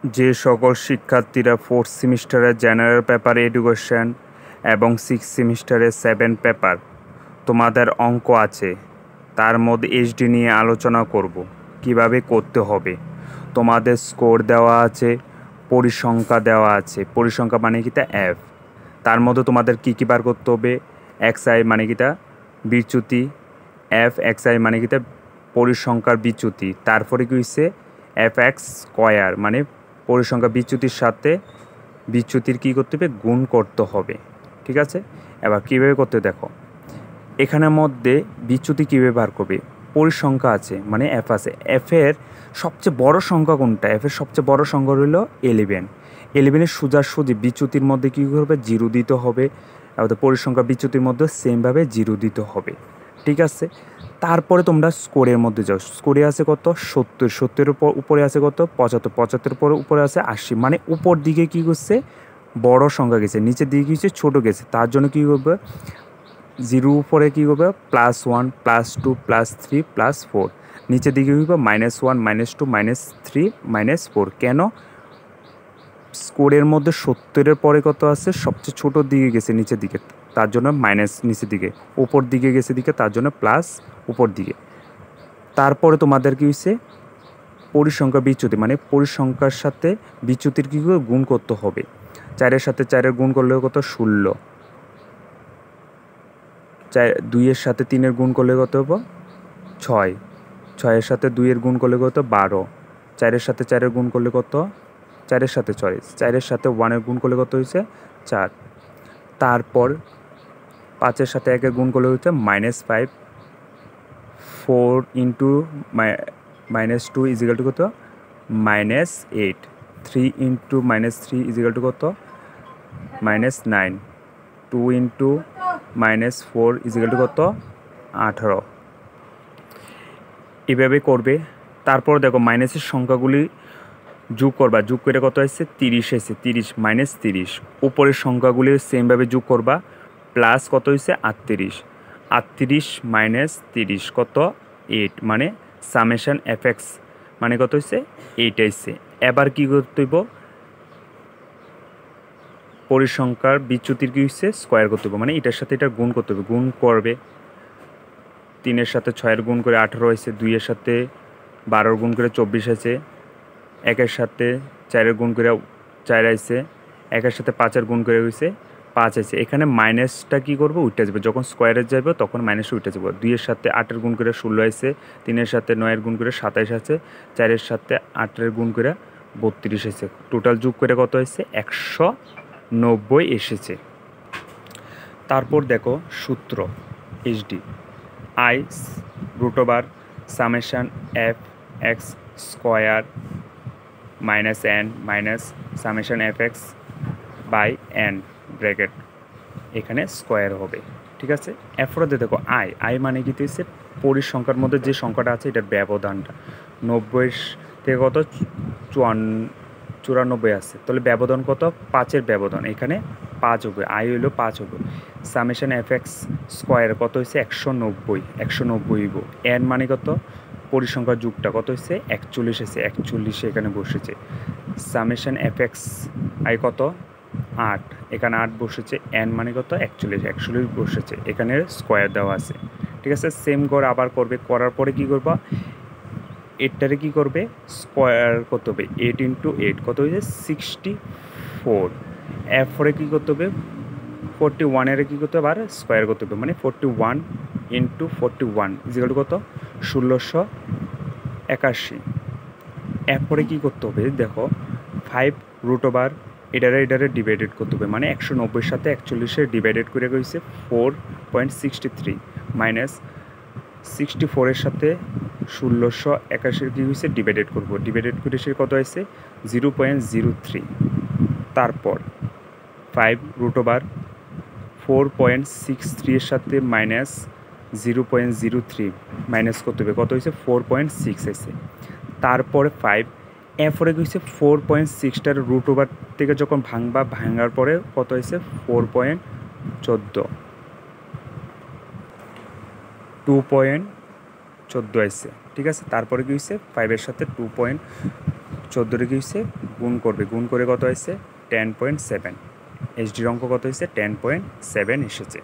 যে সকল শিক্ষার্থীরা 4th সেমিস্টারে জেনারেল পেপার এডুকেশন এবং 6th সেমিস্টারে 7 পেপার তোমাদের অঙ্ক আছে, তার মধ্যে এইচডি নিয়ে আলোচনা করব কিভাবে করতে হবে। তোমাদের স্কোর দেওয়া আছে, পরিসংখ্যা দেওয়া আছে। পরিসংখ্যা মানে কিটা এফ, তার মধ্যে তোমাদের কী বার করতে হবে। এক্সআই মানে কিটা বিচ্যুতি, এফ এক্সআই মানে কিটা পরিসংখ্যার বিচ্যুতি। তারপরে কি হচ্ছে এফ এক্স স্কয়ার মানে পরিসংখ্যা বিচ্যুতির সাথে বিচ্যুতির কী করতে হবে, গুণ করতে হবে। ঠিক আছে, এবার কীভাবে করতে দেখো। এখানের মধ্যে বিচ্যুতি কীভাবে বার করবে। পরিসংখ্যা আছে মানে এফ আছে, এফের সবচেয়ে বড় সংখ্যা কোনটা, এফের সবচেয়ে বড় সংখ্যা হইল 11। 11-এর সোজাসুজি বিচ্যুতির মধ্যে কী করবে, জিরো দিতে হবে। আমাদের পরিসংখ্যা বিচ্যুতির মধ্যে সেমভাবে জিরো দিতে হবে। ঠিক আছে, তারপরে তোমরা স্কোরের মধ্যে যাও। স্কোরে আছে কত 70, 70-এর উপরে আছে কত 75, 75-এর উপরে আছে 80। মানে উপর দিকে কী করছে, বড় সংখ্যা গেছে, নিচের দিকে কী হচ্ছে, ছোটো গেছে। তার জন্য কী করবে, জিরো উপরে কী করবে +1 +2 +3 +4, নিচের দিকে কী করবে -1 -2 -3 -4। কেন, স্কোরের মধ্যে 70-এর পরে কত আছে, সবচেয়ে ছোটোর দিকে গেছে নিচের দিকে, তার জন্য মাইনাস নিচের দিকে, উপর দিকে গেছে দিকে, তার জন্য প্লাস উপর দিকে। তারপরে তোমাদের কী হয়েছে, পরিসংখ্যা বিচ্যুতি মানে পরিসংখ্যার সাথে বিচ্যুতির কী করে গুণ করতে হবে। 4-এর সাথে 4-এর গুণ করলে কত 16, 2-এর সাথে 3-এর গুণ করলে কত হবো 6, 6-এর সাথে 2-এর গুণ করলে কত 12, 4-এর সাথে 4-এর গুণ করলে কত, 4-এর সাথে 4-এর সাথে 1-এর গুণ করলে কত হয়েছে 4। তারপর 5-এর সাথে 1-এর গুণ করলে হচ্ছে -5, 4 ইন্টু -2 ইজিক্যাল টু কত -8, 3 ইন্টু -3 ইজিক্যাল টু কত -9, 2 ইন্টু -4 ইজিক্যাল টু কত 18। এভাবে করবে। তারপর দেখো মাইনাসের সংখ্যাগুলি যোগ করবা, যোগ করে কত হয়েছে 30 এসে 30 -30। উপরের সংখ্যাগুলি সেমভাবে যোগ করবা, প্লাস কত হয়েছে 38, 38 -30 কত 8, মানে সামেশন এফ এক্স মানে কত হয়েছে 8 আসছে। এবার কী করতে হইব, পরিসংখ্যার বিচ্যুতির কী হচ্ছে স্কোয়ার করতে হবে, মানে এটার সাথে এটা গুণ করতে হবে। গুণ করবে, 3-এর সাথে 6-এর গুণ করে 18 হয়েছে, 2-এর সাথে 12-এর গুণ করে 24 আছে, 1-এর সাথে 4-এর গুণ করে 4 আছে, 1-এর সাথে 5-এর গুণ করে হয়েছে 5 আছে। এখানে মাইনাসটা কী করবো, উঠে যাবে, যখন স্কোয়ারে যাবে তখন মাইনাসটা উঠে যাবে। 2-এর সাথে 8-এর গুণ করে 16 আছে, 3-এর সাথে 9-এর গুণ করে 27 আছে, 4-এর সাথে 8-এর গুণ করে 32 আছে। টোটাল যোগ করে কত হয়েছে 190 এসেছে। তারপর দেখো সূত্র এইচডি আই √, summation F X square -n minus summation F X by n bracket, এখানে স্কোয়ার হবে। ঠিক আছে, এরপরে দেখো আই মানে কি হচ্ছে পরিসংখ্যার মধ্যে যে সংখ্যাটা আছে এটার ব্যবধানটা 90 থেকে কত 94 আছে, তাহলে ব্যবধান কত 5-এর ব্যবধান, এখানে 5 হবে, আই হইলো 5 হবে। সামেশন এফ এক্স স্কোয়ার কত হয়েছে 190 হইব। এন মানে কত, পরিসংখ্যার যুগটা কত হয়েছে 41 আছে, 41 এখানে বসেছে। সামেশন এফ এক্স আই কত 8, এখানে 8 বসেছে। এন মানে কত 41 বসেছে, এখানে স্কোয়ার দেওয়া আছে। ঠিক আছে, সেম করে আবার করবে, করার পরে কি করবা, এটারে কী করবে স্কোয়ার করতে হবে, 8 ইন্টু 8 কত হয়েছে 64। এরপরে কী করতে হবে 41-এর কী করতে হবে আর স্কোয়ার করতে হবে, মানে 41 ইন্টু 41 ইজিক্যাল টু কত 1681। এরপরে কী করতে হবে দেখো 5√, এটারে ডিভাইডেড করতে হবে, মানে 190-এর সাথে 41-এর ডিভাইডেড করে গেছে 4.63 মাইনাস 64-এর সাথে 1681-এর কী হয়েছে ডিভাইডেড করবো, ডিভাইডেড করে সে কত হয়েছে 0.03। তারপর 5√, 4.63-এর সাথে মাইনাস 0.03 মাইনাস করতে হবে, কত হয়েছে 4.6 হয়েছে। তারপরে 5 এরপরে কী হয়েছে 4.6টার √, থেকে যখন ভাঙার পরে কত হয়েছে 4.14, 2.14 আসছে। ঠিক আছে, তারপরে কী হয়েছে 5-এর সাথে 14 কি হয়েছে গুণ করবে, গুণ করে কত হয়েছে 10.7। এইচডির অঙ্ক কত হয়েছে 10.7 এসেছে।